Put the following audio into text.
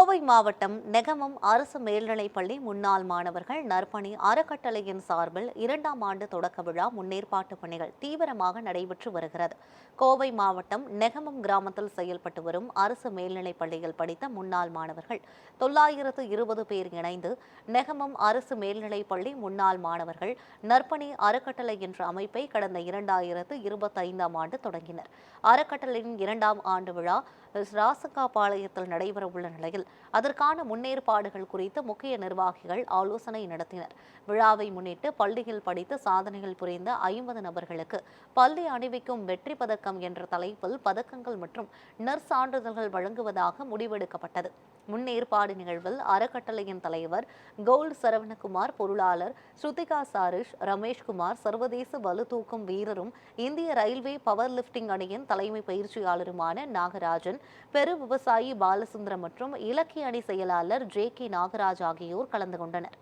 கோவை மாவட்டம் நெகமம் அரசு மேல்நிலைப்பள்ளி முன்னாள் மாணவர்கள் நற்பணி அறக்கட்டளையின் சார்பில் 2ஆம் ஆண்டு தொடக்க விழா முன்னேற்பாட்டு பணிகள் தீவிரமாக நடைபெற்று வருகிறது. கோவை மாவட்டம் நெகமம் கிராமத்தில் செயல்பட்டு வரும் அரசு மேல்நிலைப்பள்ளியில் படித்த முன்னாள் மாணவர்கள் 920 பேர் இணைந்து நெகமம் அரசு மேல்நிலைப்பள்ளி முன்னாள் மாணவர்கள் நற்பணி அறக்கட்டளை என்ற அமைப்பை கடந்த 2025ஆம் ஆண்டு தொடங்கினர். அறக்கட்டளையின் 2ஆம் ஆண்டு விழா ராசகாபாளையத்தில் நடைபெறவுள்ள நிலையில் அதற்கான முன்னேற்பாடுகள் குறித்து முக்கிய நிர்வாகிகள் ஆலோசனை நடத்தினர். விழாவை முன்னிட்டு பள்ளியில் படித்து சாதனைகள் புரிந்த 50 நபர்களுக்கு பள்ளி அணிவிக்கும் வெற்றி பதக்கம் என்ற தலைப்பில் பதக்கங்கள் மற்றும் நற்சான்றிதழ்கள் வழங்குவதாக முடிவெடுக்கப்பட்டது. முன்னேற்பாடு நிகழ்வில் அறக்கட்டளையின் தலைவர் கோல்ட் சரவணகுமார், பொருளாளர் ஸ்ருதிகா சாரிஷ், ரமேஷ்குமார், சர்வதேச பளு தூக்கும் வீரரும் இந்திய ரயில்வே பவர் லிப்டிங் அணியின் தலைமை பயிற்சியாளருமான நாகராஜன், பெரு விவசாயி பாலசுந்தரம் மற்றும் இலக்கிய அணி செயலாளர் JK நாகராஜ் ஆகியோர் கலந்து கொண்டனர்.